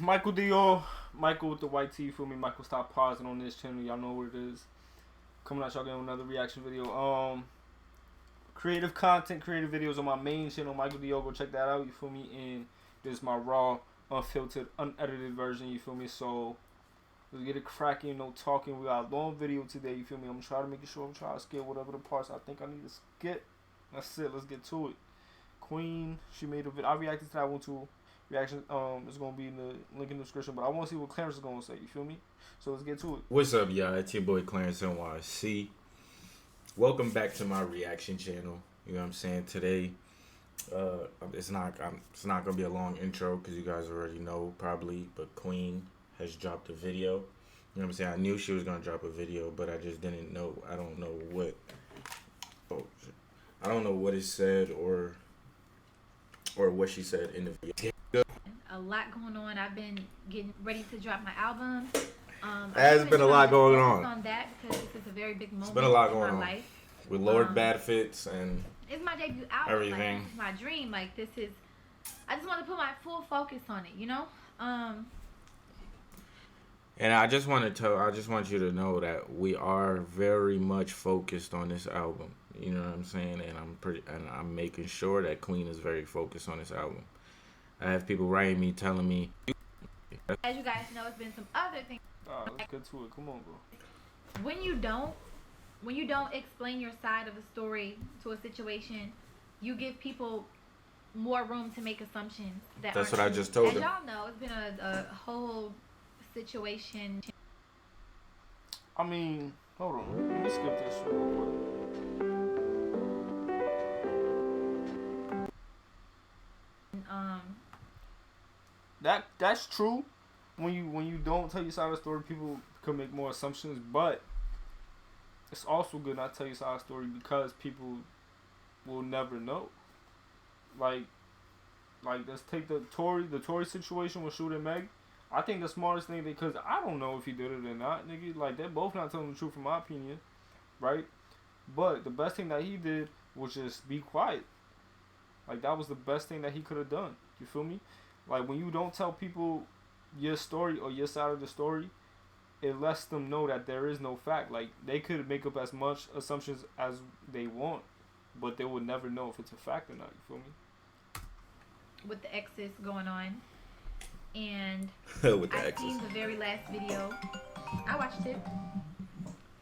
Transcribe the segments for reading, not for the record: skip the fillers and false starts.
Michael Dior, Michael with the white tee, feel me? Michael, stop pausing on this channel. Y'all know what it is. Coming at y'all getting another reaction video. Creative content, creative videos on my main channel, Michael Dior. Go check that out. You feel me? And this is my raw, unfiltered, unedited version. You feel me? So let's get it cracking. No talking. We got a long video today. You feel me? I'm trying to make sure I'm trying to skip whatever the parts I think I need to skip. That's it. Let's get to it. Queen, she made a video. I reacted to that one too. Reaction is gonna be in the link in the description, but I want to see what Clearence is gonna say. You feel me? So let's get to it. What's up, y'all? It's your boy Clearence NYC. Welcome back to my reaction channel. You know what I'm saying? Today, it's not gonna be a long intro because you guys already know probably. But Queen has dropped a video. You know what I'm saying? I knew she was gonna drop a video, but I just didn't know. I don't know what. I don't know what it said or what she said in the video. A lot going on. I've been getting ready to drop my album. There's been a lot going on that because this is a very big moment in my life. With Lord Badfits and it's my debut album. Everything. Like, this is my dream. Like this is. I just want to put my full focus on it. You know. And I just want you to know that we are very much focused on this album. You know what I'm saying? And I'm making sure that Queen is very focused on this album. I have people writing me, telling me. As you guys know, it's been some other things. Let's get to it. Come on, bro. When you don't explain your side of a story to a situation, you give people more room to make assumptions. That's what I just told them. As y'all know, it's been a whole situation. I mean, hold on. Let me skip this shit real quick. That's true. When you don't tell your side of the story, people can make more assumptions. But it's also good not to tell your side of the story because people will never know. Like let's take the Tory situation with Shoot and Meg. I think the smartest thing, because I don't know if he did it or not, nigga. Like, they're both not telling the truth, in my opinion, right? But the best thing that he did was just be quiet. Like, that was the best thing that he could have done. You feel me? Like, when you don't tell people your story or your side of the story, it lets them know that there is no fact. Like, they could make up as much assumptions as they want, but they would never know if it's a fact or not. You feel me? With the exes going on. And I seen the very last video. I watched it,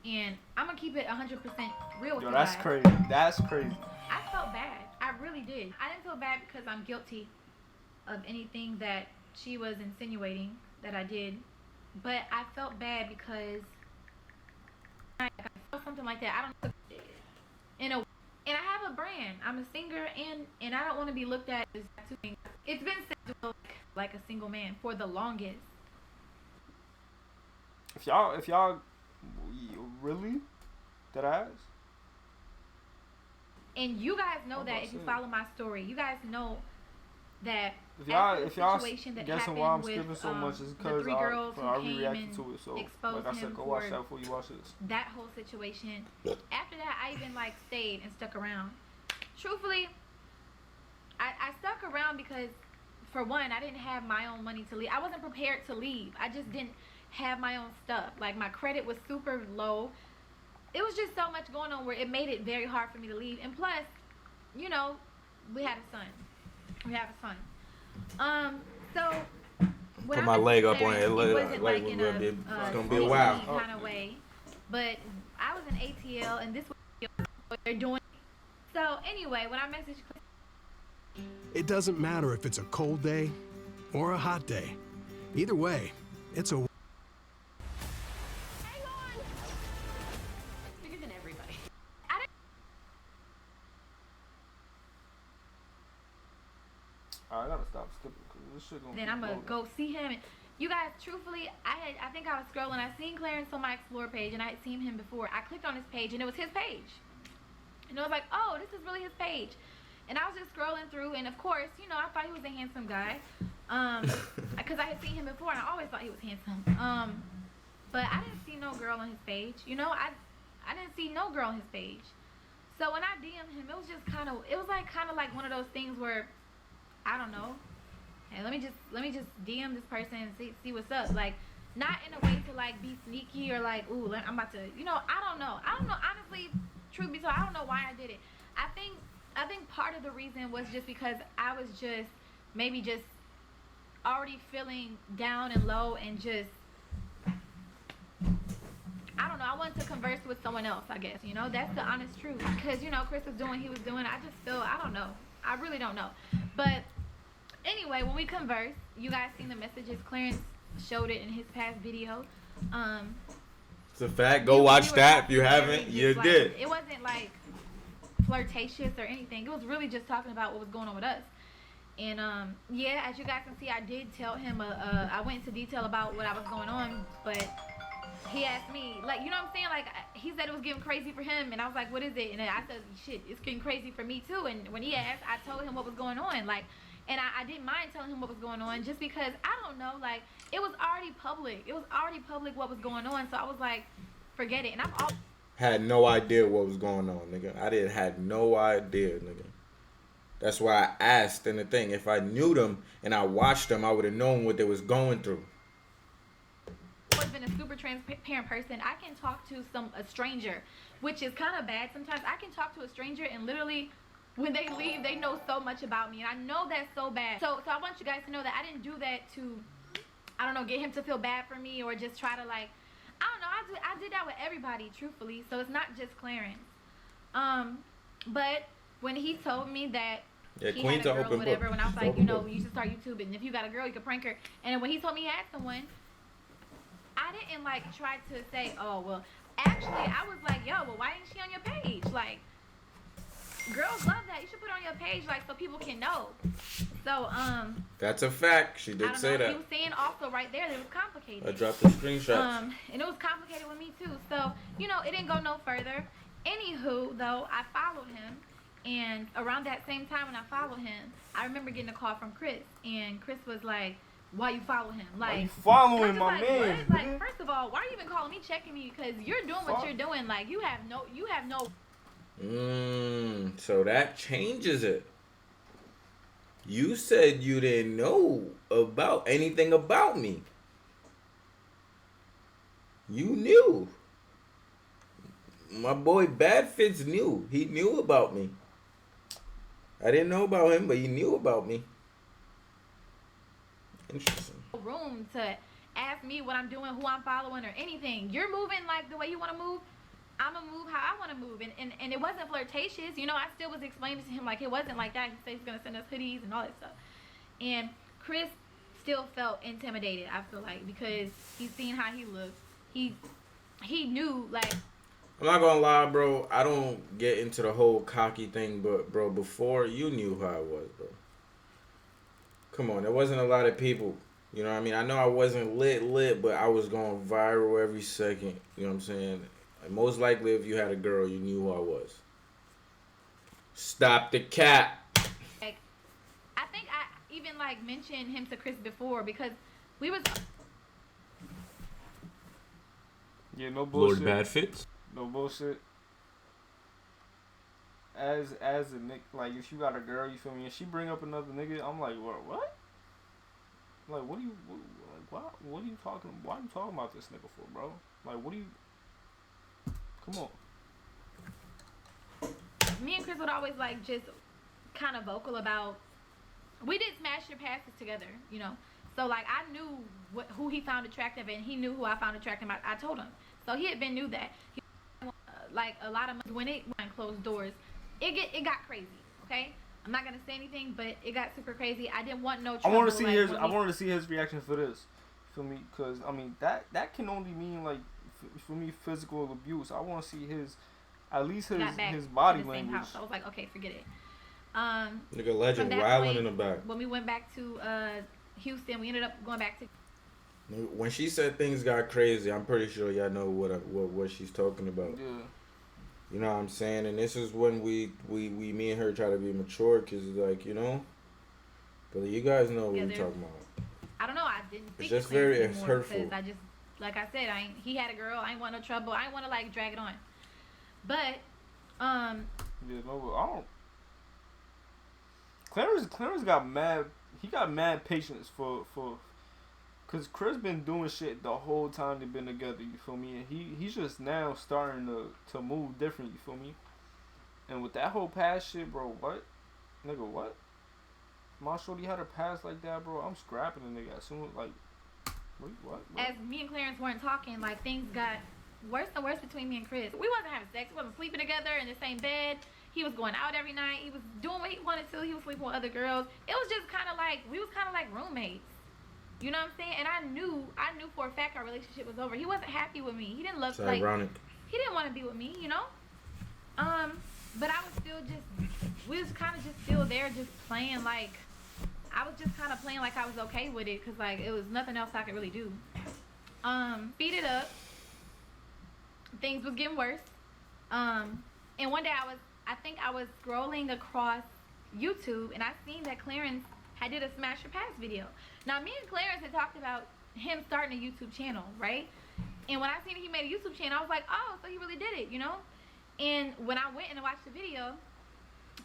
and I'm gonna keep it 100% real with you that's guys. crazy. That's crazy. I felt bad. I really did. I didn't feel bad because I'm guilty of anything that she was insinuating that I did, but I felt bad because I felt something like that. I don't know. And I have a brand. I'm a singer, and I don't want to be looked at as two things. It's been said like a single man for the longest. If y'all really that ass. And you guys know that if you follow my story, you guys know that if y'all guessing why I'm skipping so much is because I reacted to it. So like I said, go watch that before you watch this. That whole situation. After that, I even stayed and stuck around. Truthfully, I stuck around because, for one, I didn't have my own money to leave. I wasn't prepared to leave. I just didn't have my own stuff. Like, my credit was super low. It was just so much going on where it made it very hard for me to leave. And plus, you know, we had a son. So put my leg up on it. Like in it's gonna be a while. Kind of way. But I was in ATL, and this was what they're doing. So anyway, when I messaged, it doesn't matter if it's a cold day or a hot day. Either way, it's a. Bigger than everybody. I gotta stop skipping because this shit gonna. Then I'm gonna go see him. And you guys, truthfully, I think I was scrolling. I seen Clearence on my Explore page, and I had seen him before. I clicked on his page, and it was his page. And I was like, oh, this is really his page. And I was just scrolling through, and of course, you know, I thought he was a handsome guy, because I had seen him before, and I always thought he was handsome. But I didn't see no girl on his page. You know, I didn't see no girl on his page. So when I DM'd him, it was just kind of like one of those things where, I don't know. Hey, let me let me just DM this person and see what's up. Like, not in a way to like be sneaky or like, ooh, I'm about to, I don't know. Honestly, truth be told, I don't know why I did it. I think part of the reason was just because I was just maybe just already feeling down and low and just, I don't know, I wanted to converse with someone else, I guess, that's the honest truth. Because, Chris was doing what he was doing. I just feel, I don't know. I really don't know. But anyway, when we conversed, you guys seen the messages. Clearence showed it in his past video. It's a fact. Go watch that if you haven't. You did. It wasn't like flirtatious or anything. It was really just talking about what was going on with us. And yeah, as you guys can see, I did tell him. I went into detail about what I was going on, but he asked me, like, you know what I'm saying? Like, he said it was getting crazy for him, and I was like, what is it? And I said, shit, it's getting crazy for me too. And when he asked, I told him what was going on, like, and I didn't mind telling him what was going on, just because I don't know, like, it was already public. It was already public what was going on, so I was like, forget it. And I'm all had no idea what was going on, nigga. I had no idea, nigga. That's why I asked. And the thing, if I knew them and I watched them, I would have known what they was going through. I've been a super transparent person. I can talk to a stranger, which is kind of bad sometimes. I can talk to a stranger and literally when they leave, they know so much about me, and I know that's so bad. So I want you guys to know that I didn't do that to, I don't know, get him to feel bad for me or just try to, like, I don't know. I did that with everybody, truthfully. So it's not just Clearence. But when he told me that he had a girl or whatever, when I was like, you should start YouTube, and if you got a girl, you can prank her. And then when he told me he had someone, I didn't like try to say, oh well. Actually, I was like, yo, well, why isn't she on your page? Like, girls love that. You should put it on your page, like, so people can know. So, that's a fact. She did say that. He was saying also right there that it was complicated. I dropped the screenshots. And it was complicated with me too. So, it didn't go no further. Anywho, though, I followed him, and around that same time when I followed him, I remember getting a call from Chris, and Chris was like, why you follow him? Like, why you following my man? Like, first of all, why are you even calling me, checking me? Because you're doing what you're doing. Like, you have no. So that changes it. You said you didn't know about anything about me. You knew. My boy Bad Fits knew. He knew about me. I didn't know about him, but he knew about me. Interesting. Room to ask me what I'm doing, who I'm following, or anything. You're moving like the way you want to move. I'm gonna move how I want to move, and it wasn't flirtatious. I still was explaining to him like it wasn't like that. He said he's gonna send us hoodies and all that stuff. And Chris still felt intimidated. I feel like because he's seen how he looked. He knew, like. I'm not gonna lie, bro. I don't get into the whole cocky thing, but bro, before you knew how I was, bro. Come on, there wasn't a lot of people. You know what I mean? I know I wasn't lit, but I was going viral every second. You know what I'm saying? And most likely, if you had a girl, you knew who I was. Stop the cap. Like, I think I even like mentioned him to Chris before because we was. Yeah, no bullshit. Lord Bad Fits. No bullshit. As a nigga, like, if you got a girl, you feel me, and she bring up another nigga, I'm like, what? Like, what are you talking? Why are you talking about this nigga for, bro? Like, what do you? Come on. Me and Chris would always like just kind of vocal about. We did Smash Your Passes together, So like I knew who he found attractive, and he knew who I found attractive. I told him, so he had been knew that. Like a lot of when it went closed doors. It got crazy, okay? I'm not gonna say anything, but it got super crazy. I didn't want no trouble. I wanted to see his reaction for this. Feel me? Because I mean that can only mean like for me physical abuse. I want to see his body language. House. I was like, okay, forget it. Nigga, legend wilding in the back. When we went back to Houston, we ended up going back to. When she said things got crazy, I'm pretty sure y'all know what she's talking about. Yeah. You know what I'm saying? And this is when we me and her try to be mature, cause like but you guys know what we're talking about. I don't know. I didn't think it's just very hurtful. Because I just, like I said, he had a girl. I ain't want no trouble. I ain't want to like drag it on. But yeah, no, I don't. Clearence got mad he got mad patience for cause Chris been doing shit the whole time they've been together. You feel me? And he's just now starting to move different. You feel me? And with that whole past shit, bro, what, nigga, what? My shorty had a past like that, bro. I'm scrapping the nigga as soon as like, wait, what? As me and Clearence weren't talking, like things got worse and worse between me and Chris. We wasn't having sex. We wasn't sleeping together in the same bed. He was going out every night. He was doing what he wanted to. He was sleeping with other girls. It was just kind of like, we was kind of like roommates. You know what I'm saying? And I knew for a fact our relationship was over. He wasn't happy with me. He didn't love, It's ironic. he didn't want to be with me, you know? But I was still just, we was kind of just still there just playing like, I was just kind of playing like I was okay with it because like it was nothing else I could really do. Speed it up. Things was getting worse. And one day I think I was scrolling across YouTube and I seen that Clearence had did a Smash Your Pass video. Now me and Clearence had talked about him starting a YouTube channel, right? And when I seen he made a YouTube channel, I was like, oh, so he really did it, you know? And when I went and watched the video,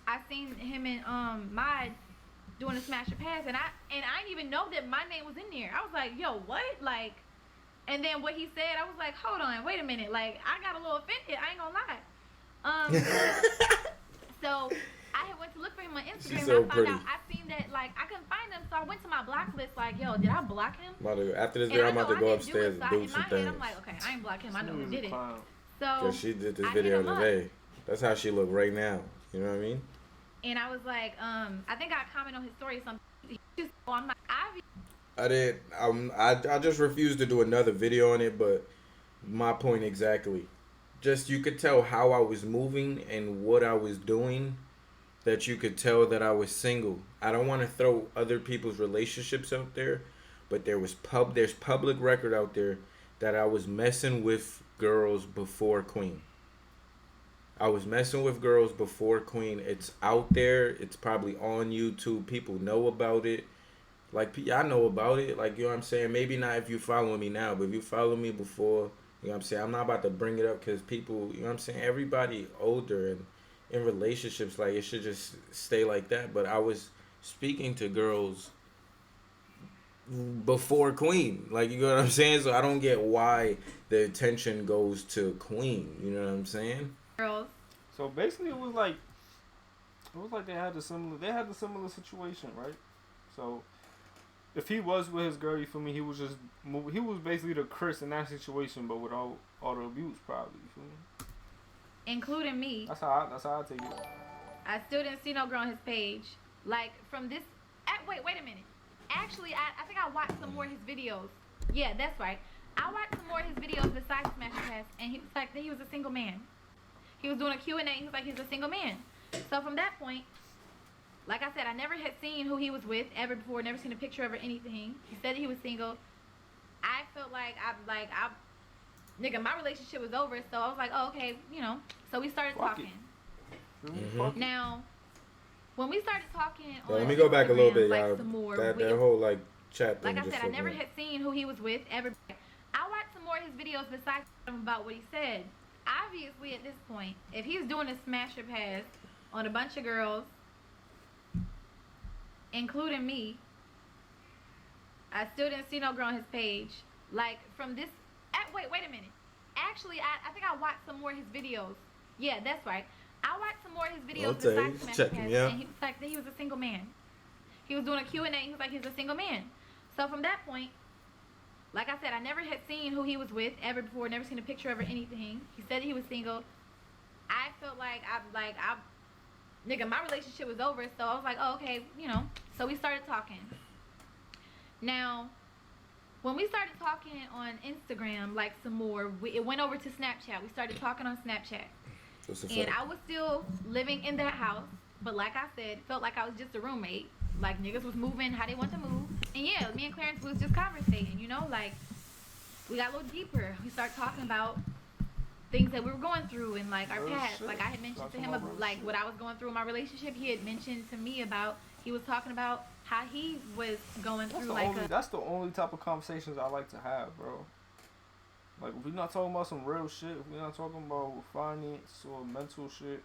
I seen him and Mod doing a Smash Your Pass, and I didn't even know that my name was in there. I was like, yo, what? Like, and then what he said, I was like, hold on, wait a minute. Like, I got a little offended. I ain't gonna lie. So I had went to look for him on Instagram. She's so and I found pretty. out, I seen that like I couldn't find him, so I went to my block list. Like, yo, did I block him? After this And video, I I'm about know to I go didn't do it, upstairs so and do in some my head, things. I'm like, okay, I ain't block him. I know who He's did a it. clown. So Cause she did this I hit video him up. today. That's how she look right now. You know what I mean? And I was like, I think I commented on his story or something. He just, I'm like, I did. I just refused to do another video on it, but my point exactly. Just you could tell how I was moving and what I was doing, that you could tell that I was single. I don't want to throw other people's relationships out there, but there's public record out there that I was messing with girls before Queen. I was messing with girls before Queen. It's out there. It's probably on YouTube. People know about it. Like, I know about it. Like, you know what I'm saying? Maybe not if you follow me now, but if you follow me before, you know what I'm saying? I'm not about to bring it up because people, you know what I'm saying? Everybody older and in relationships, like, it should just stay like that. But I was speaking to girls before Queen. Like, you know what I'm saying? So I don't get why the attention goes to Queen. You know what I'm saying? girls. So basically, it was like they had the similar situation, right? So if he was with his girl, you feel me? He was basically the Chris in that situation, but without all the abuse, probably. You feel me? Including me. That's how I take it. I still didn't see no girl on his page. Like, from this... wait a minute. Actually, I think I watched some more of his videos. Yeah, that's right. I watched some more of his videos besides Smash Your Pass, and he was like that he was a single man. He was doing a Q&A, and he was like he was a single man. So from that point, like I said, I never had seen who he was with ever before, never seen a picture of or anything. He said that he was single. I felt like nigga, my relationship was over, so I was like, oh, okay, you know. So we started talking. Mm-hmm. Now, when we started talking So on let me go back a little Instagram, bit, like y'all. some more, That we- whole like chat thing. like I just said, I for never me. had seen who he was with ever. I watched some more of his videos besides about what he said. Obviously, at this point, if he's doing a Smash Your Pass on a bunch of girls, including me, I still didn't see no girl on his page. Like, from this... wait a minute. Actually, I think I watched some more of his videos. Yeah, that's right. I watched some more of his videos Okay, besides Smash check Your him, Pass, yeah. and he was like that he was a single man. He was doing a Q&A, he was like he was a single man. So from that point, like I said, I never had seen who he was with ever before, never seen a picture of or anything. He said he was single. I felt like nigga, my relationship was over, so I was like, oh, okay, you know. So we started talking. Now, when we started talking on Instagram, like some more, it went over to Snapchat. We started talking on Snapchat. And I was still living in that house, but like I said, felt like I was just a roommate. Like, niggas was moving how they want to move. And yeah, me and Clearence was just conversating, you know? Like, we got a little deeper. We started talking about things that we were going through and, like, our Real past. shit. Like, I had mentioned to Talking him, about real like, shit. what I was going through in my relationship. He had mentioned to me about, he was talking about how he was going That's through, the like, only. That's the only type of conversations I like to have, bro. Like, if we're not talking about some real shit, if we're not talking about finance or mental shit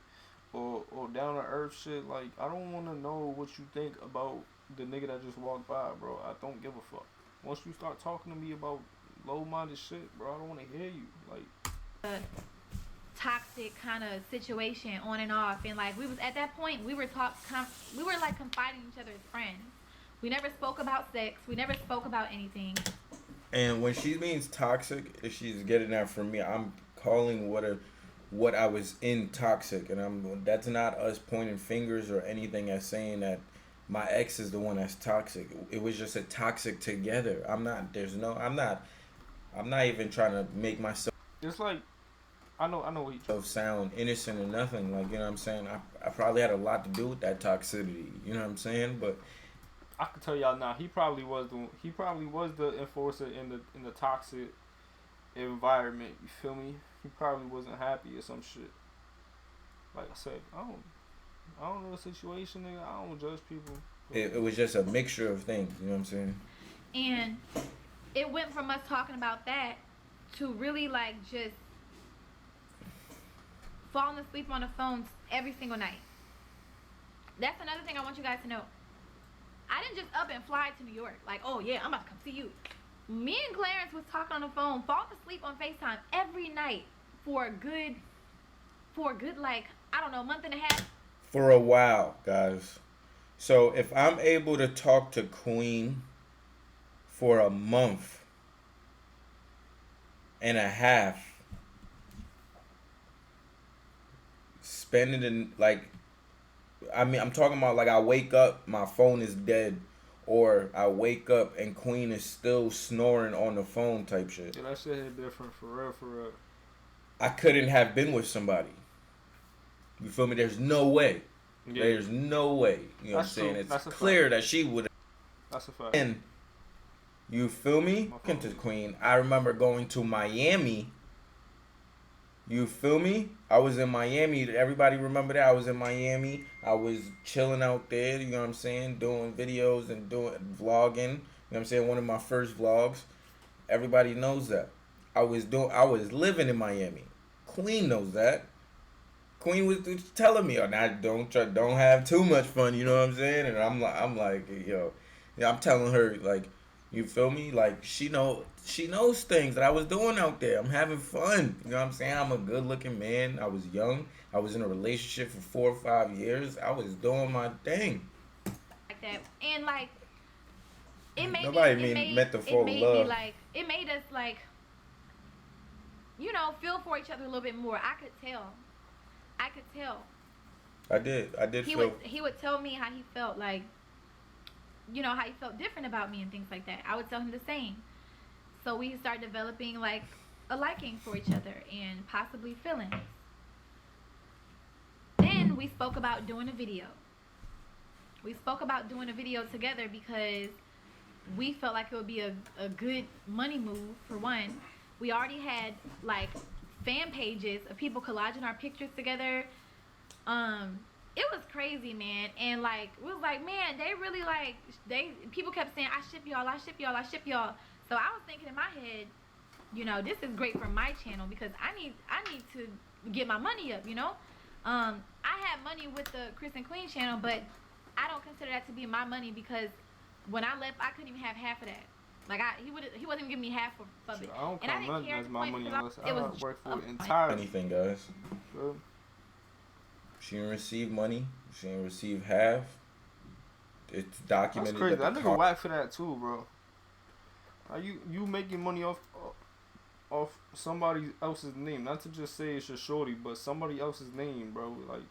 or down to earth shit, like, I don't want to know what you think about the nigga that just walked by, bro. I don't give a fuck. Once you start talking to me about low-minded shit, bro, I don't want to hear you. Like, toxic kind of situation on and off, and like we was at that point we were like confiding in each other as friends. We never spoke about sex. We never spoke about anything. And when she means toxic, if she's getting that from me, I'm calling what I was in toxic, and that's not us pointing fingers or anything as saying that my ex is the one that's toxic. It was just a toxic together. I'm not even trying to make myself it's like, I know what you sound innocent or nothing. Like, you know what I'm saying? I probably had a lot to do with that toxicity. You know what I'm saying? But I can tell y'all now, he probably was the enforcer in the toxic environment. You feel me? He probably wasn't happy or some shit. Like I said, I don't know the situation, nigga. I don't judge people. it was just a mixture of things. You know what I'm saying? And it went from us talking about that to really like just falling asleep on the phone every single night. That's another thing I want you guys to know. I didn't just up and fly to New York. Like, oh yeah, I'm about to come see you. Me and Clarence was talking on the phone, falling asleep on FaceTime every night for a good like, I don't know, month and a half. For a while, guys. So if I'm able to talk to Queen for a month and a half, spending in like, I mean, I'm talking about like I wake up, my phone is dead, or I wake up and Queen is still snoring on the phone type shit. Yeah, that shit hit different for real, for real. I couldn't have been with somebody. You feel me? There's no way. Yeah. There's no way. You know what I'm saying? It's clear that she would. That's a fact. And you feel me? To Queen. I remember going to Miami. You feel me? I was in Miami. Everybody remember that? I was in Miami. I was chilling out there, you know what I'm saying? Doing videos and doing vlogging. You know what I'm saying? One of my first vlogs. Everybody knows that. I was living in Miami. Queen knows that. Queen was telling me, "Oh, nah, don't have too much fun." You know what I'm saying? And I'm like, yo, yeah, I'm telling her like, you feel me? Like she knows things that I was doing out there. I'm having fun. You know what I'm saying? I'm a good looking man. I was young. I was in a relationship for 4 or 5 years. I was doing my thing. Like that, and like it made meant to fall in love. It made us like, you know, feel for each other a little bit more. I could tell. I did feel. He would tell me how he felt, like, you know, how he felt different about me and things like that. I would tell him the same. So we started developing like a liking for each other and possibly feelings. Then we spoke about doing a video. We spoke about doing a video together because we felt like it would be a good money move for one. We already had like fan pages of people collaging our pictures together. It was crazy, man. And like we was like, man, they really like people kept saying, I ship y'all. So I was thinking in my head, you know, this is great for my channel because I need to get my money up, you know. I had money with the Chris and Queen channel, but I don't consider that to be my money because when I left, I couldn't even have half of that. Like he wasn't even giving me half of it. I don't and I didn't nothing care as my money unless I work for it entirely. Anything, guys. Sure. She didn't receive money. She didn't receive half. It's documented. That's crazy. That nigga whack for that too, bro. Are you making money off somebody else's name? Not to just say it's your shorty, but somebody else's name, bro. Like,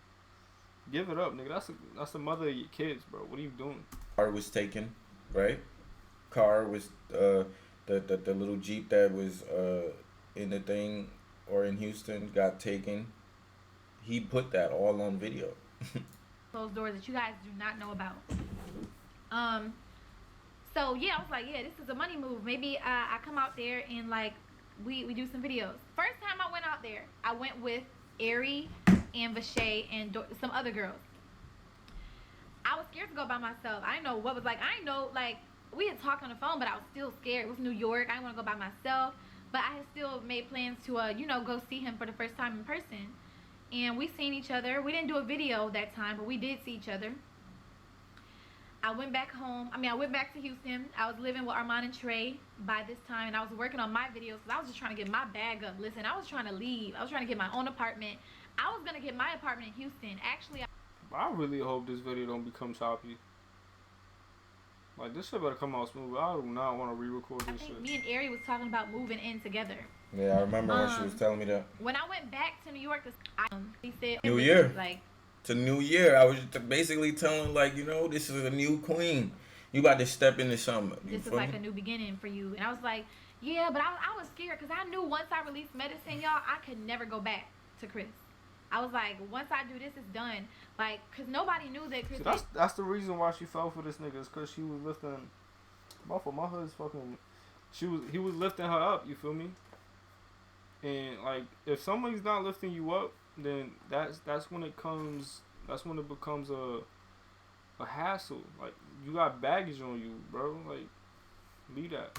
give it up, nigga. That's the mother of your kids, bro. What are you doing? Car was taken, right? Car was the little Jeep that was in the thing or in Houston got taken. He put that all on video. Closed doors that you guys do not know about. So yeah, I was like, yeah, this is a money move. Maybe I come out there and like we do some videos. First time I went out there, I went with Ari and Vache and some other girls. I was scared to go by myself. I didn't know what was like. I didn't know, like, we had talked on the phone, but I was still scared. It was New York. I didn't want to go by myself. But I had still made plans to, you know, go see him for the first time in person. And we seen each other. We didn't do a video that time, but we did see each other. I went back home. I went back to Houston. I was living with Armand and Trey by this time, and I was working on my videos because I was just trying to get my bag up. Listen, I was trying to leave. I was trying to get my own apartment. I was gonna get my apartment in Houston. Actually, I really hope this video don't become choppy. Like, this shit better come out smooth. I do not want to re-record this shit. Me and Ari was talking about moving in together. Yeah, I remember when she was telling me that. When I went back to New York, he said New Year. Like, to New Year, I was basically telling, like, you know, this is a new queen. You about to step into something. This is like a new beginning for you. And I was like, yeah, but I was scared because I knew once I released Medicine, y'all, I could never go back to Chris. I was like, once I do this, it's done. Like, because nobody knew that Chris... See, that's the reason why she fell for this nigga, is because she was lifting... My hood's fucking... He was lifting her up, you feel me? And, like, if somebody's not lifting you up, then that's when it comes... That's when it becomes a hassle. Like, you got baggage on you, bro. Like, leave that.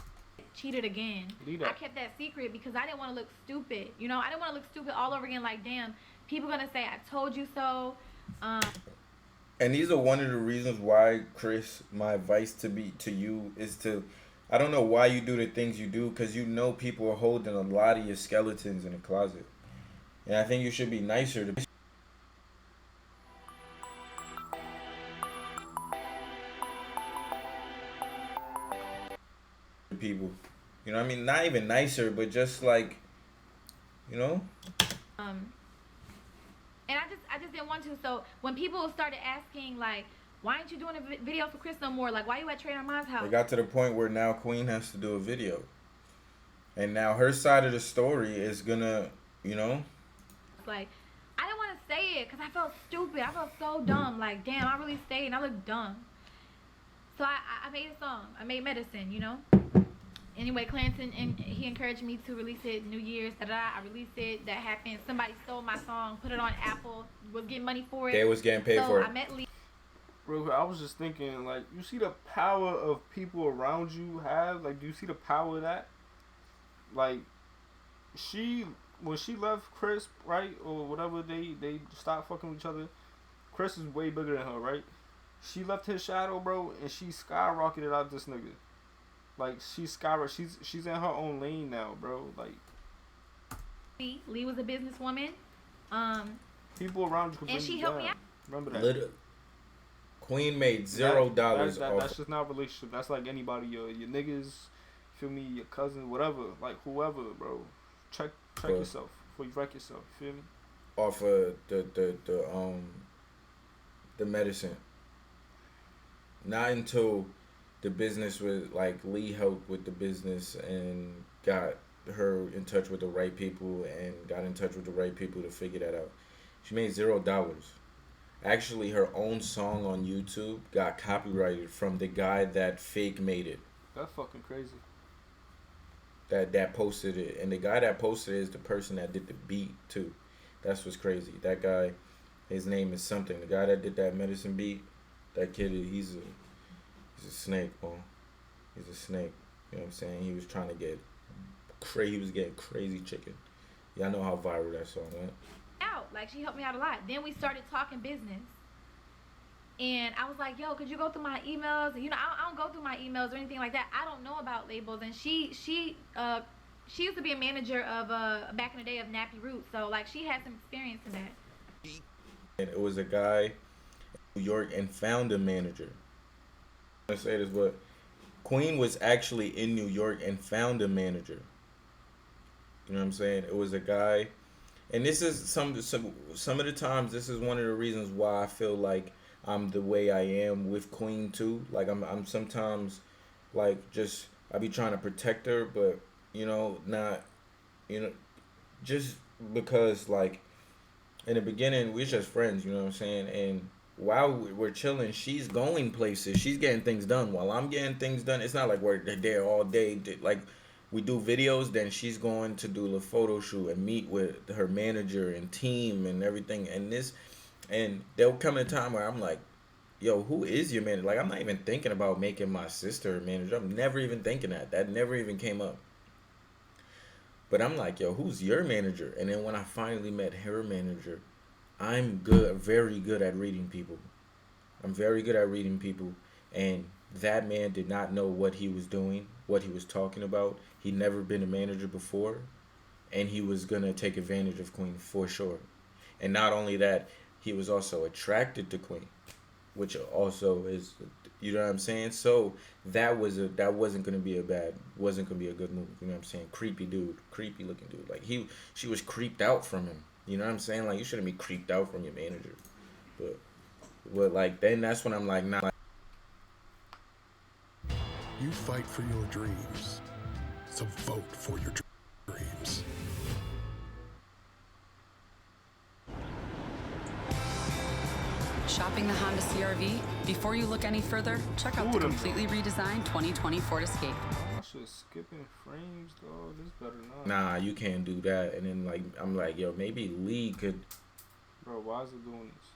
Cheated again. Leave that. I kept that secret because I didn't want to look stupid. You know, I didn't want to look stupid all over again. Like, damn, people gonna say I told you so. And these are one of the reasons why, Chris, my advice to you is to, I don't know why you do the things you do, because you know people are holding a lot of your skeletons in the closet. And I think you should be nicer to people. You know what I mean? Not even nicer, but just like, you know? And I just didn't want to. So when people started asking, like, why aren't you doing a video for Chris no more? Like, why you at Trey Armand's house? It got to the point where now Queen has to do a video. And now her side of the story is gonna, you know? Like, I didn't want to say it because I felt stupid. I felt so dumb. Like, damn, I really stayed and I look dumb. So I made a song. I made Medicine, you know? Anyway, Clearence, and he encouraged me to release it New Year's. I released it. That happened. Somebody stole my song, put it on Apple, was getting money for it. They was getting paid for it. I met Lee. Real quick, I was just thinking, like, you see the power of people around you have? Like, do you see the power of that? Like, when she left Chris, right, or whatever, they stopped fucking with each other, Chris is way bigger than her, right? She left his shadow, bro, and she skyrocketed out this nigga. Like, she's in her own lane now, bro. Like, Lee was a businesswoman. People around you can and she helped me out. Remember that. Queen made $0 That's off. just not a relationship. That's like anybody, your niggas, feel me, your cousin, whatever, like whoever, bro. Check yourself before you wreck yourself. Feel me? Off of the medicine. Not until the business was like Lee helped with the business and got her in touch with the right people and got in touch with the right people to figure that out. She made $0. Actually, her own song on YouTube got copyrighted from the guy that fake made it. That's fucking crazy. That posted it, and the guy that posted it is the person that did the beat too. That's what's crazy. That guy, his name is something. The guy that did that Medicine beat, that kid, he's a snake, bro. He's a snake. You know what I'm saying? He was trying to get he was getting crazy chicken. Y'all know how viral that song went. Like, she helped me out a lot. Then we started talking business. And I was like, yo, could you go through my emails? And, you know, I don't go through my emails or anything like that. I don't know about labels. And she used to be a manager of, back in the day, of Nappy Roots. So, like, she had some experience in that. And it was a guy in New York and found a manager. I'm going to say this, but Queen was actually in New York and found a manager. You know what I'm saying? It was a guy... And this is some of the times, this is one of the reasons why I feel like I'm the way I am with Queen too. Like I'm sometimes like just I be trying to protect her, but you know, not, you know, just because like in the beginning we're just friends, you know what I'm saying? And while we're chilling, she's going places, she's getting things done while I'm getting things done. It's not like we're there all day, like. We do videos, then she's going to do the photo shoot and meet with her manager and team and everything. And there'll come a time where I'm like, yo, who is your manager? Like, I'm not even thinking about making my sister a manager. I'm never even thinking that. That never even came up. But I'm like, yo, who's your manager? And then when I finally met her manager, I'm very good at reading people. I'm very good at reading people. and that man did not know what he was doing, what he was talking about. He'd never been a manager before, and he was gonna take advantage of Queen for sure. And not only that, he was also attracted to Queen, which also is, you know what I'm saying. So that wasn't gonna be wasn't gonna be a good move. You know what I'm saying? Creepy dude, creepy looking dude. Like she was creeped out from him. You know what I'm saying? Like, you shouldn't be creeped out from your manager. But like, then that's when I'm like, nah. You fight for your dreams, so vote for your dreams. Shopping the Honda CR-V? Before you look any further, check out the completely redesigned 2020 Ford Escape. I should skipping frames, though. This better not. Nah, you can't do that. And then, like, I'm like, yo, maybe Lee could. Bro, why is it doing this?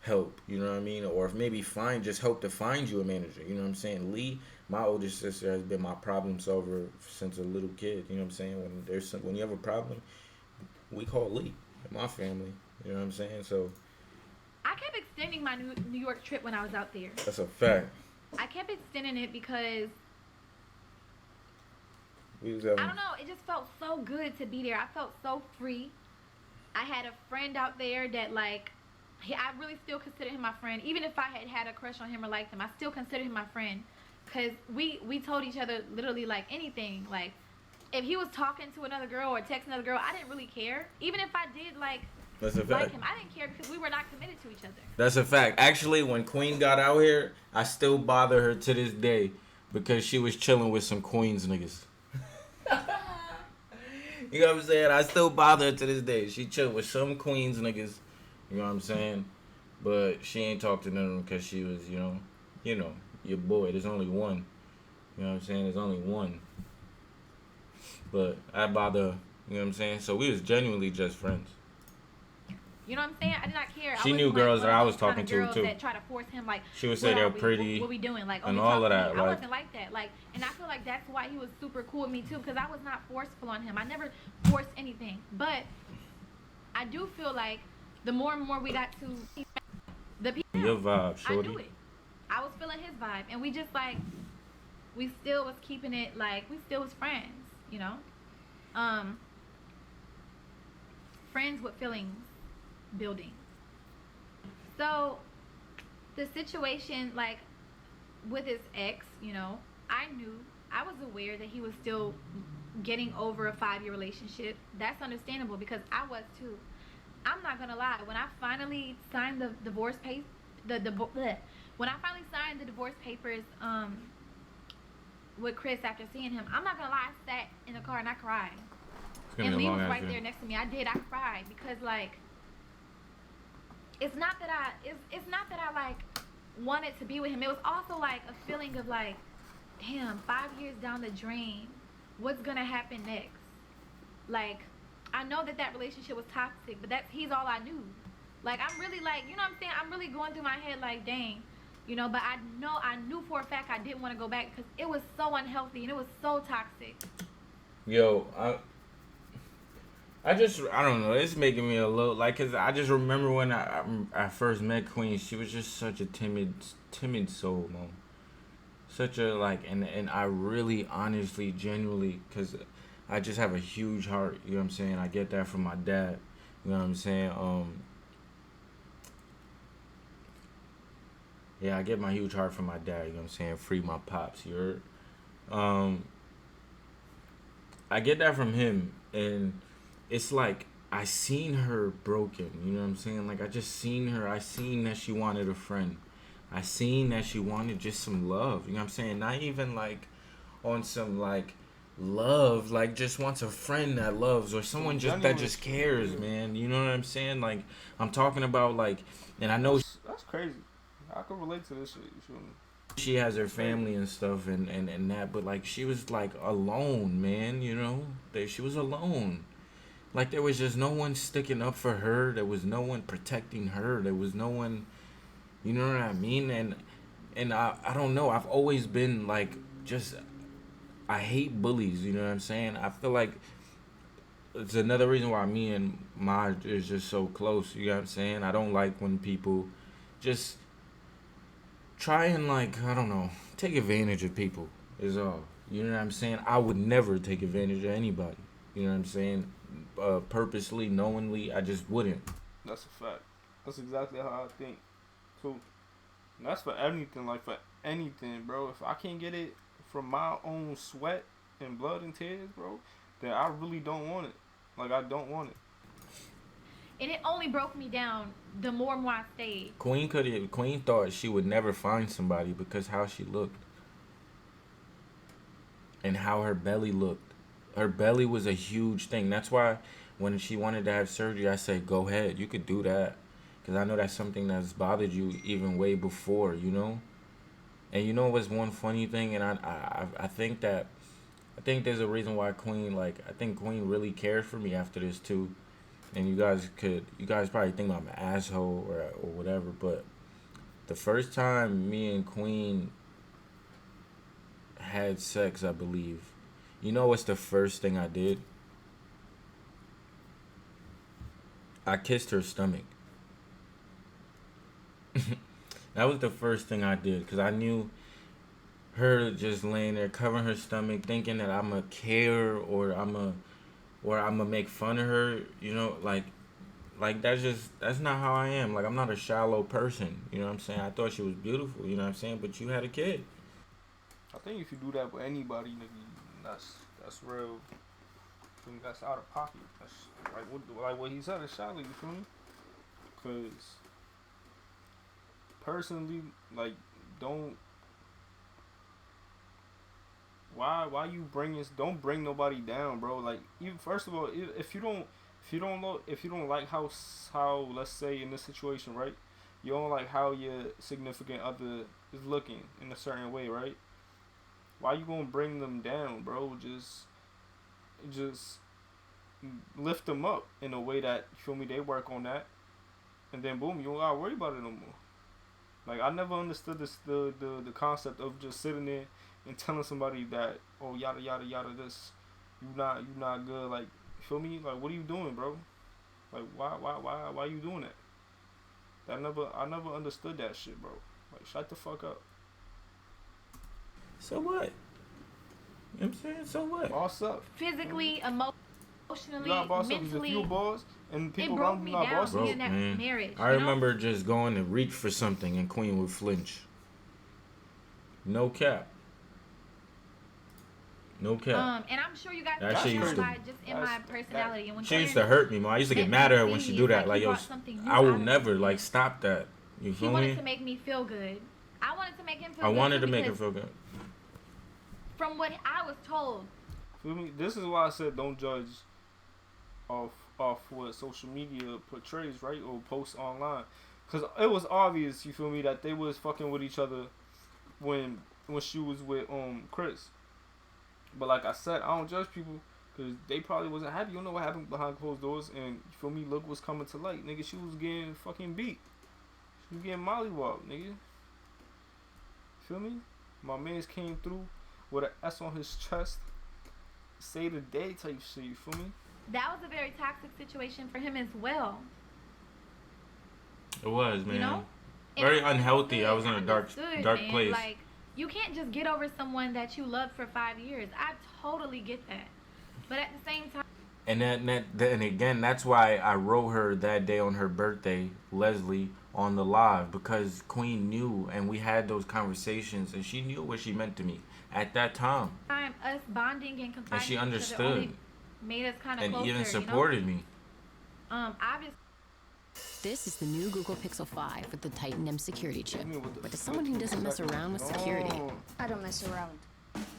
Help, you know what I mean? Or if maybe just help to find you a manager, you know what I'm saying? Lee, my oldest sister, has been my problem solver since a little kid, you know what I'm saying? When you have a problem, we call Lee, my family, you know what I'm saying? So I kept extending my New York trip when I was out there. that's a fact. I kept extending it because I don't know, it just felt so good to be there. I felt so free. I had a friend out there that, like, I really still consider him my friend. Even if I had a crush on him or liked him, I still consider him my friend. Because we told each other literally, like, anything. Like, if he was talking to another girl or texting another girl, I didn't really care. Even if I did, like him, I didn't care because we were not committed to each other. That's a fact. Actually, when Queen got out here, I still bother her to this day because she was chilling with some Queens niggas. You know what I'm saying? I still bother her to this day. She chilled with some Queens niggas. You know what I'm saying? But she ain't talked to none of them because she was, you know, your boy. There's only one. You know what I'm saying? There's only one. But I bother, you know what I'm saying? So we was genuinely just friends. You know what I'm saying? I did not care. She knew girls that I was talking to, too. That try to force him, like, she would say they're pretty. What we doing? Like, and all of that. I wasn't like that. Like, and I feel like that's why he was super cool with me, too, because I was not forceful on him. I never forced anything. But I do feel like the more and more we got to the people, your vibe, shorty. I knew it. I was feeling his vibe, and we just, like, we still was keeping it, like, we still was friends, you know. Friends with feelings building. So the situation, like, with his ex, you know, I was aware that he was still getting over a 5-year relationship. That's understandable because I was too. I'm not gonna lie. When I finally signed the divorce when I finally signed the divorce papers with Chris after seeing him, I'm not gonna lie. I sat in the car and I cried. And Lee was right there next to me. I cried because, like, it's not that I like wanted to be with him. It was also like a feeling of, like, damn, 5 years down the drain, what's gonna happen next? Like, I know that relationship was toxic, but he's all I knew. Like, I'm really, like, you know what I'm saying? I'm really going through my head like, dang, you know, but I knew for a fact I didn't want to go back because it was so unhealthy and it was so toxic. Yo, I don't know. It's making me a little, like, cause I just remember when I first met Queen, she was just such a timid soul, man. Such a, like, and I really, honestly, genuinely, cause I just have a huge heart. You know what I'm saying? I get that from my dad. You know what I'm saying? Yeah, I get my huge heart from my dad. You know what I'm saying? Free my pops. You heard? I get that from him, and it's like I seen her broken, you know what I'm saying? Like, I just seen her. I seen that she wanted a friend. I seen that she wanted just some love, you know what I'm saying? Not even, like, on some, like, love, like, just wants a friend that loves or someone that just cares, man. You know what I'm saying? Like, I'm talking about, like, and I know that's crazy. I can relate to this shit. You feel me? She has her family and stuff and that, but, like, she was, like, alone, man, you know? She was alone. Like, there was just no one sticking up for her. There was no one protecting her. There was no one, you know what I mean? And I don't know. I've always been, like, just, I hate bullies, you know what I'm saying? I feel like it's another reason why me and Maj is just so close, you know what I'm saying? I don't like when people just try and, like, I don't know, take advantage of people is all. You know what I'm saying? I would never take advantage of anybody. You know what I'm saying? Purposely, knowingly, I just wouldn't. That's a fact. That's exactly how I think. So, and that's for anything, like for anything, bro. If I can't get it from my own sweat and blood and tears, bro, then I really don't want it. Like, I don't want it. And it only broke me down the more and more I stayed. Queen thought she would never find somebody because how she looked. And how her belly looked. Her belly was a huge thing. That's why when she wanted to have surgery, I said, go ahead, you could do that. Because I know that's something that's bothered you even way before, you know? And you know what's one funny thing? And I think there's a reason why Queen, like, I think Queen really cared for me after this too. And you guys probably think I'm an asshole or whatever, but the first time me and Queen had sex, I believe, you know what's the first thing I did? I kissed her stomach. That was the first thing I did, because I knew her just laying there covering her stomach, thinking that I'ma care or I'ma make fun of her, you know, like that's not how I am. Like, I'm not a shallow person, you know what I'm saying? I thought she was beautiful, you know what I'm saying? But you had a kid. I think if you do that with anybody, nigga, that's real. I think that's out of pocket. That's like what he said is shallow. You feel me? Cause personally, like, don't. Why you don't bring nobody down, bro. Like, you first of all, if you don't like how let's say in this situation, right? You don't like how your significant other is looking in a certain way, right? Why you gonna bring them down, bro? Just lift them up in a way that, you feel me, they work on that, and then boom, you don't gotta worry about it no more. Like, I never understood the concept of just sitting there and telling somebody that, oh, yada yada yada, this, you not good. Like, you feel me? Like, what are you doing, bro? Like, why you doing that? I never understood that shit, bro. Like, shut the fuck up. So what? You know what I'm saying? So what? Boss up. Physically, emotionally, You gotta boss up. mentally. If you a boss and people It broke around you me not down bossing being you, in that man. marriage. I remember just going to reach for something and Queen would flinch. No cap. No cap. And I'm sure you guys That know shit used to- just in my personality. And when She used to hurt me, man. I used to get mad at her when she do that. Like, yo, I will never, like, stop that. You He feel wanted me? to make me feel good. I wanted to make him feel I good. wanted to too, make her because feel good. from what I was told, feel me? This is why I said don't judge off what social media portrays, right, or posts online, because it was obvious, you feel me, that they was fucking with each other when she was with Chris. But like I said, I don't judge people because they probably wasn't happy. You don't know what happened behind closed doors, and you feel me, look what's coming to light, nigga. She was getting fucking beat. She was getting mollywopped, nigga. Feel me? My man's came through with an S on his chest, say the day type shit, you feel me? that was a very toxic situation for him as well. It was, man. You know? Very And I unhealthy. I was in a understood, dark man. place. Like, you can't just get over someone that you loved for 5 years. I totally get that. But at the same time, And again, that's why I wrote her that day on her birthday, Leslie, on the live, because Queen knew, and we had those conversations, and she knew what she meant to me at that time, us bonding and confiding and she in each other understood, only made us kind of and closer, even you know? supported me. Obviously, This is the new Google Pixel 5 with the Titan M security chip. Give me with the But to someone who doesn't mess around with security, No. I don't mess around.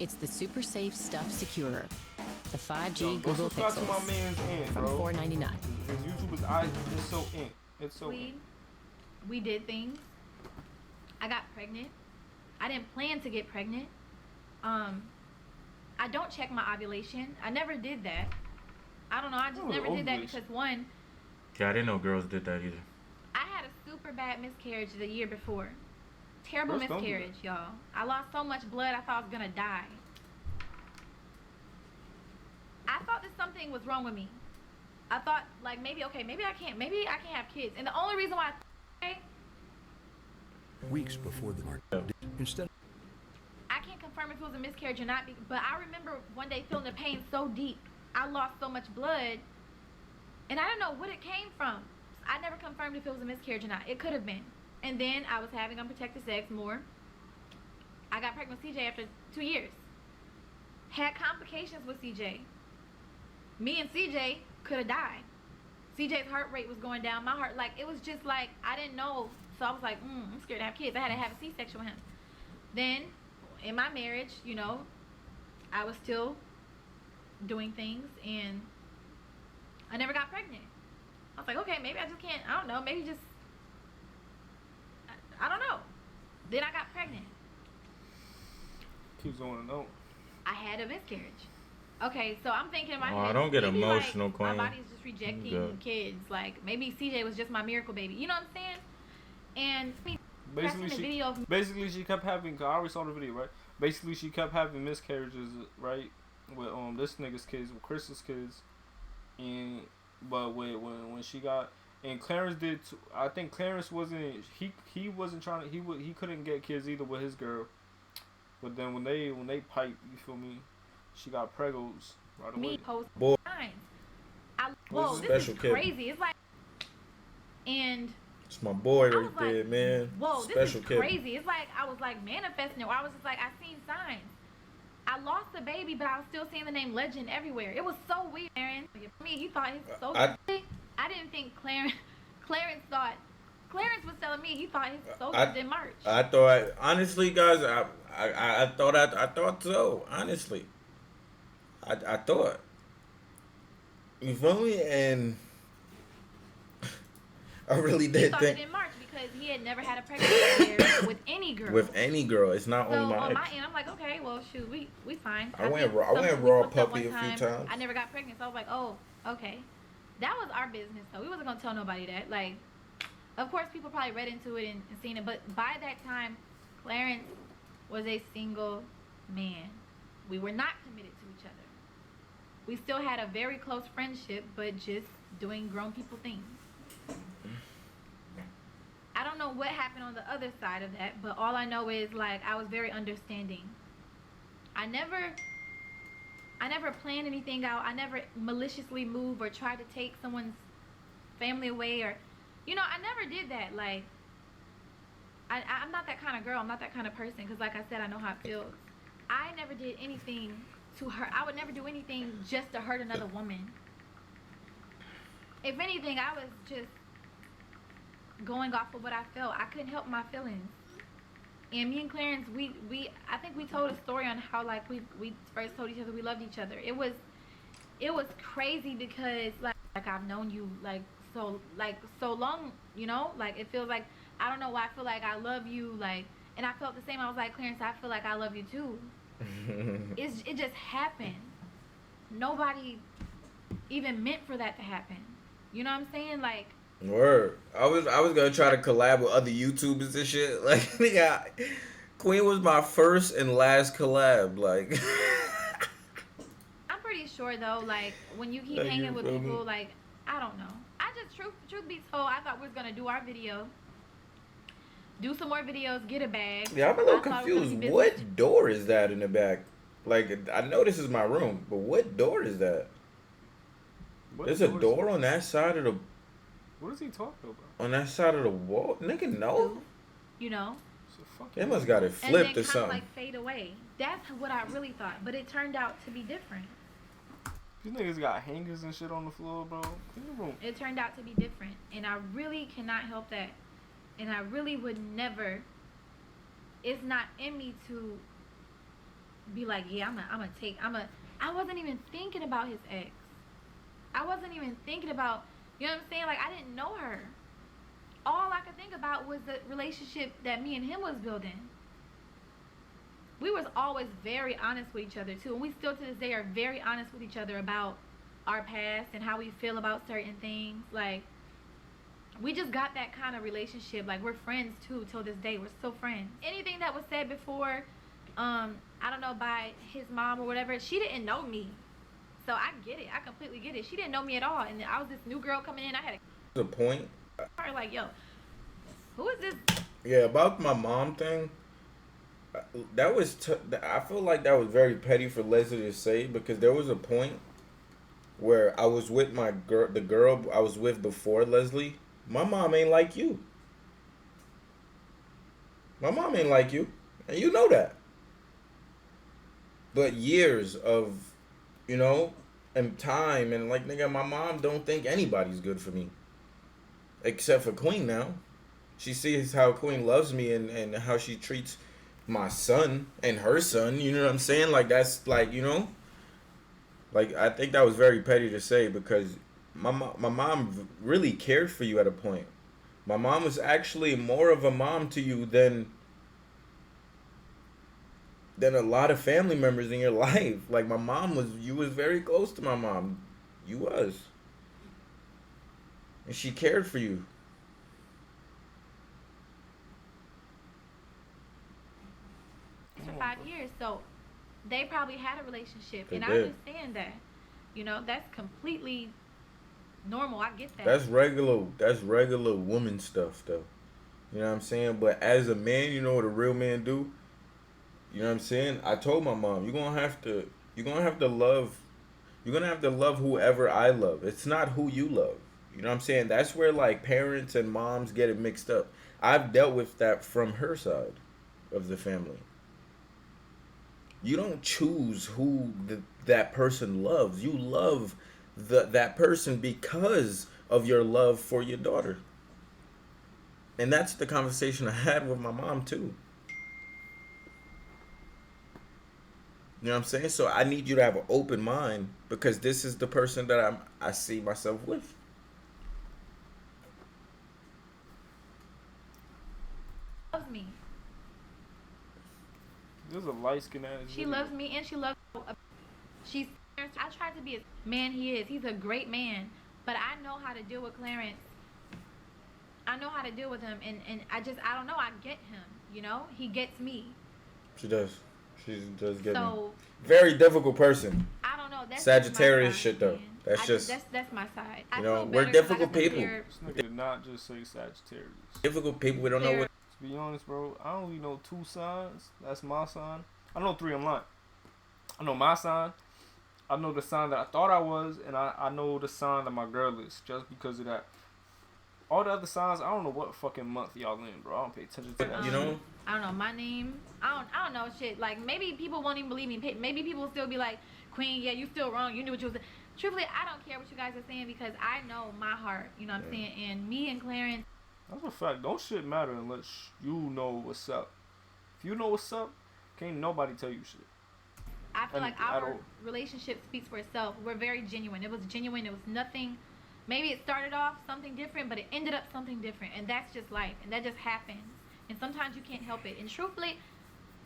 it's the super safe stuff securer. The 5G Yo, go Google subscribe to my Pixels man's in, from bro. $4.99. His YouTube is eyes is so in. It's so in. we did things. I got pregnant. I didn't plan to get pregnant. I don't check my ovulation. I never did that. I don't know. I just Oh, never did that ovulation. because, one, Yeah, I didn't know girls did that either. I had a super bad miscarriage the year before. Terrible Girls don't do miscarriage, y'all. I lost so much blood I thought I was gonna die. I thought that something was wrong with me. I thought, like, maybe I can't have kids. And the only reason why weeks before the instead. I can't confirm if it was a miscarriage or not, but I remember one day feeling the pain so deep. I lost so much blood, and I don't know what it came from. I never confirmed if it was a miscarriage or not. It could have been. And then I was having unprotected sex more. I got pregnant with CJ after 2 years. Had complications with CJ. Me and CJ could have died. CJ's heart rate was going down. My heart, like, it was just like, I didn't know. So I was like, I'm scared to have kids. I had to have a C-section with him. Then, in my marriage, you know, I was still doing things, and I never got pregnant. I was like, okay, maybe I just can't, I don't know, maybe just, I don't know. Then I got pregnant. Keeps on and on. I had a miscarriage. Okay, so I'm thinking in my Oh, head, don't get maybe, emotional, like, Queen. my body's just rejecting kids. Like, maybe CJ was just my miracle baby. You know what I'm saying? And basically she kept having, I already saw the video, right? Basically she kept having miscarriages, right? With this nigga's kids, with Chris's kids. And but when she got, and Clarence did too, I think Clarence wasn't, he wasn't trying to, he couldn't get kids either with his girl. But then when they piped, you feel me, she got pregos right away. Me post Boy. signs. Whoa, this is crazy. It's like, and it's my boy I right was there, like, man. whoa, Special this is kid. crazy. It's like I was like manifesting it, or I was just like, I seen signs. I lost the baby, but I was still seeing the name Legend everywhere. It was so weird, Aaron. I mean, you thought his soul. I didn't think Clarence thought. Clarence was telling me he thought his soul was in March. I thought, honestly, guys, I thought so. Honestly, I thought. You feel me? And I really did he thought think it in March because he had never had a pregnancy there with any girl. with any girl, it's not So only on my my end, I'm like, okay, well, shoot, we fine. I went think raw we puppy one a few time. times. I never got pregnant, so I was like, oh, okay. That was our business, though. We wasn't gonna tell nobody that. Like, of course, people probably read into it and seen it, but by that time, Clarence was a single man. We were not committed to each other. We still had a very close friendship, but just doing grown people things. I don't know what happened on the other side of that, but all I know is, like, I was very understanding. I never planned anything out. I never maliciously moved or tried to take someone's family away, or, you know, I never did that. Like, I'm not that kind of girl. I'm not that kind of person, because, like I said, I know how it feels. I never did anything to hurt. I would never do anything just to hurt another woman. If anything, I was just going off of what I felt. I couldn't help my feelings. And me and Clearence, I think we told a story on how, like, we first told each other we loved each other. It was crazy because like I've known you so long, you know? Like, it feels like, I don't know why, I feel like I love you, like, and I felt the same. I was like, Clearence, I feel like I love you too. It just happened. Nobody even meant for that to happen. You know what I'm saying? Like, word. I was gonna try to collab with other YouTubers and shit. Like, nigga, Queen was my first and last collab. Like, I'm pretty sure though, like, when you keep hanging with people, like, I don't know. I just, truth be told, I thought we was gonna do our video, do some more videos, get a bag. yeah, I'm a little confused. What door is that in the back? Like, I know this is my room, but what door is that? There's a door on that side of the. What is he talking about? On that side of the wall, nigga, no. You know. They must got it flipped or something. And then kind of like fade away. That's what I really thought, but it turned out to be different. These niggas got hangers and shit on the floor, bro. In the room. It turned out to be different, and I really cannot help that. And I really would never. It's not in me to be like, yeah, I wasn't even thinking about his ex. I wasn't even thinking about, you know what I'm saying? Like, I didn't know her. All I could think about was the relationship that me and him was building. We was always very honest with each other, too. And we still, to this day, are very honest with each other about our past and how we feel about certain things. Like, we just got that kind of relationship. Like, we're friends, too, till this day. We're still friends. Anything that was said before, I don't know, by his mom or whatever, she didn't know me. So I get it. I completely get it. She didn't know me at all. And I was this new girl coming in. I had The point? her like, yo, who is this Yeah, about my mom thing. That was. I feel like that was very petty for Leslie to say because there was a point where I was with my girl, the girl I was with before Leslie. My mom ain't like you. My mom ain't like you, and you know that. But years of, you know, and time and like nigga, my mom don't think anybody's good for me, except for Queen now. She sees how Queen loves me and how she treats my son and her son. You know what I'm saying? Like that's like like I think that was very petty to say because my mom really cared for you at a point. My mom was actually more of a mom to you than a lot of family members in your life. Like my mom was, you was very close to my mom. You was, and she cared for you. For 5 years, so they probably had a relationship, They and I did. understand that. That's completely normal. I get that. That's regular. That's regular woman stuff, though. You know what I'm saying? But as a man, you know what a real man do. You know what I'm saying? I told my mom, you're gonna have to love, you're gonna have to love whoever I love. It's not who you love. You know what I'm saying? That's where like parents and moms get it mixed up. I've dealt with that from her side of the family. You don't choose who that person loves. You love that person because of your love for your daughter. And that's the conversation I had with my mom too. You know what I'm saying? So I need you to have an open mind because this is the person that I see myself with. Loves me. There's a light skin ass. She loves me, and she loves. She's. I tried to be a man. He is. He's a great man, but I know how to deal with Clarence. I know how to deal with him, and I don't know. I get him. He gets me. She does. She does get me. So Very difficult person. I don't know. That's Sagittarius just my side, shit though. man. That's just that's my side. You I know, feel we're better 'cause I difficult got the people. clear- This nigga did not just say Sagittarius. difficult people. We don't know what. To be honest, bro, I only know 2 signs. That's my sign. I know 3 I'm lying. I know my sign. I know the sign that I thought I was, and I know the sign that my girl is, just because of that. All the other signs, I don't know what fucking month y'all in, bro. I don't pay attention to that. You know. I don't know my name. I don't know shit. Like maybe people won't even believe me. Maybe people will still be like, Queen, yeah, you still wrong. You knew what you was. Truthfully, I don't care what you guys are saying because I know my heart. You know what I'm saying? And me and Clarence. That's a fact. Don't shit matter unless you know what's up. If you know what's up, can't nobody tell you shit. I feel like I our don't- relationship speaks for itself. We're very genuine. It was genuine. It was nothing. Maybe it started off something different, but it ended up something different. And that's just life. And that just happens. And sometimes you can't help it. And truthfully,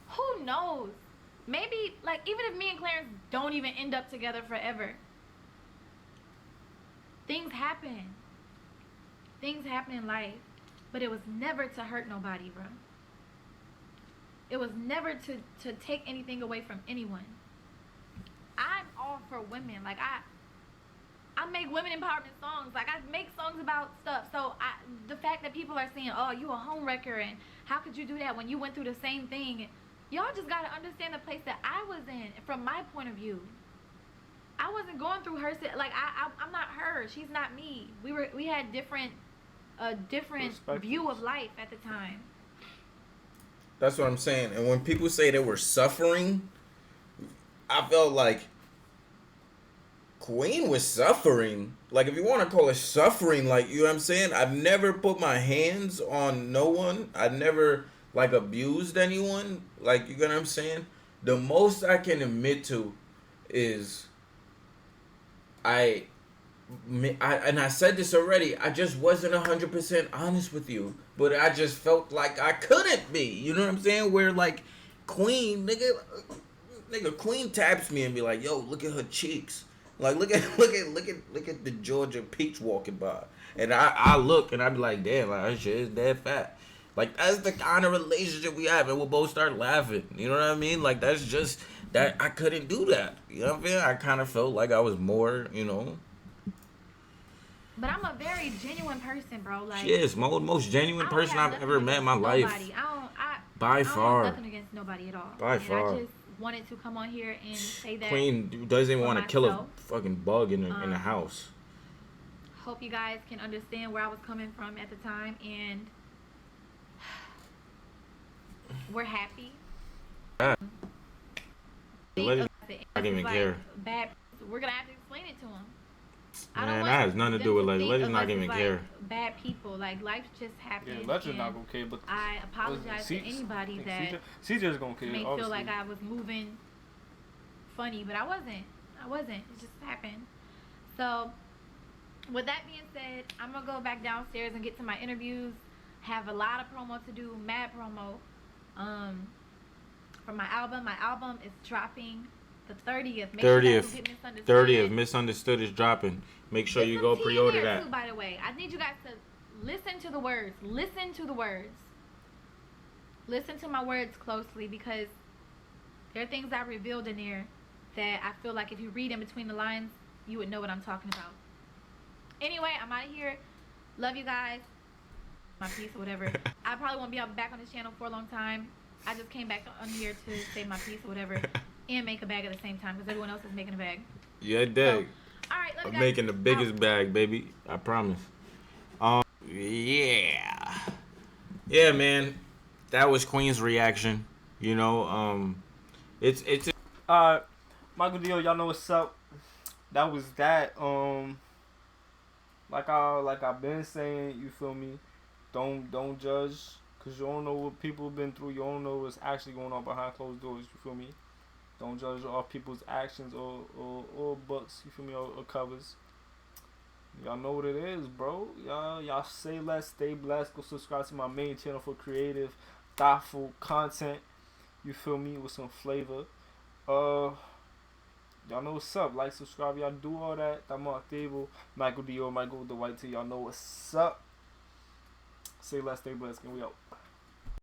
who knows? Maybe, like, even if me and Clarence don't even end up together forever, things happen. Things happen in life. But it was never to hurt nobody, bro. It was never to take anything away from anyone. I'm all for women. Like, I make women empowerment songs. Like, I make songs about stuff. So the fact that people are saying, oh, you a homewrecker, and how could you do that when you went through the same thing? Y'all just got to understand the place that I was in from my point of view. I wasn't going through her. Like, I'm not her. She's not me. We had a different view of life at the time. That's what I'm saying. And when people say they were suffering, I felt like Queen was suffering. Like, if you want to call it suffering, like, you know what I'm saying? I've never put my hands on no one. I never, like, abused anyone. Like, you get what I'm saying? The most I can admit to is and I said this already, I just wasn't 100% honest with you. But I just felt like I couldn't be. You know what I'm saying? Where, like, Queen, nigga, Queen taps me and be like, yo, look at her cheeks. Like, look at the Georgia peach walking by. And I look and I be like, damn, like, her shit is dead fat. Like, that's the kind of relationship we have, and we'll both start laughing. You know what I mean? Like, that's just, that I couldn't do that. You know what I mean? I kind of felt like I was more, you know. But I'm a very genuine person, bro. Like, She is most genuine I don't person have I've nothing ever met in my against life. nobody. By I don't far. have nothing against nobody at all. By far. I just wanted to come on here and say that. Queen doesn't want to kill a myself. fucking bug in the house. Hope you guys can understand where I was coming from at the time, and we're happy. Yeah. Ladies I don't even care. Bad. We're gonna have to explain it to them. Man, that has nothing to do with like Legends not even care. Bad people, like life just happens. Yeah, Legends not gonna care, but I apologize to anybody that CJ's gonna care. may obviously. feel like I was moving funny, but I wasn't. It just happened. So, with that being said, I'm gonna go back downstairs and get to my interviews. Have a lot of promo to do, mad promo. For my album. My album is dropping the 30th. 30th. Misunderstood is dropping. Make sure you go pre-order that. Too, by the way, I need you guys to listen to the words. Listen to the words. Listen to my words closely, because there are things I revealed in there that I feel like if you read in between the lines, you would know what I'm talking about. Anyway, I'm out of here. Love you guys. My piece or whatever. I probably won't be back on this channel for a long time. I just came back on here to say my piece or whatever and make a bag at the same time, because everyone else is making a bag. Yeah, dig. So, all right, love you I'm guys. making the biggest bag, baby. I promise. Yeah. Yeah, man. That was Queen's reaction. You know, it's Michael Dio, y'all know what's up. That was that. Like I've been saying, you feel me? Don't judge, cause you don't know what people have been through. You don't know what's actually going on behind closed doors. You feel me? Don't judge off people's actions or books. You feel me? Or covers. Y'all know what it is, bro. Y'all say less, stay blessed. Go subscribe to my main channel for creative, thoughtful content. You feel me? With some flavor. Y'all know what's up. Like, subscribe. Y'all do all that. I'm on table. Michael Dio, Michael with the white tee. Y'all know what's up. Say less, stay blessed, and we out.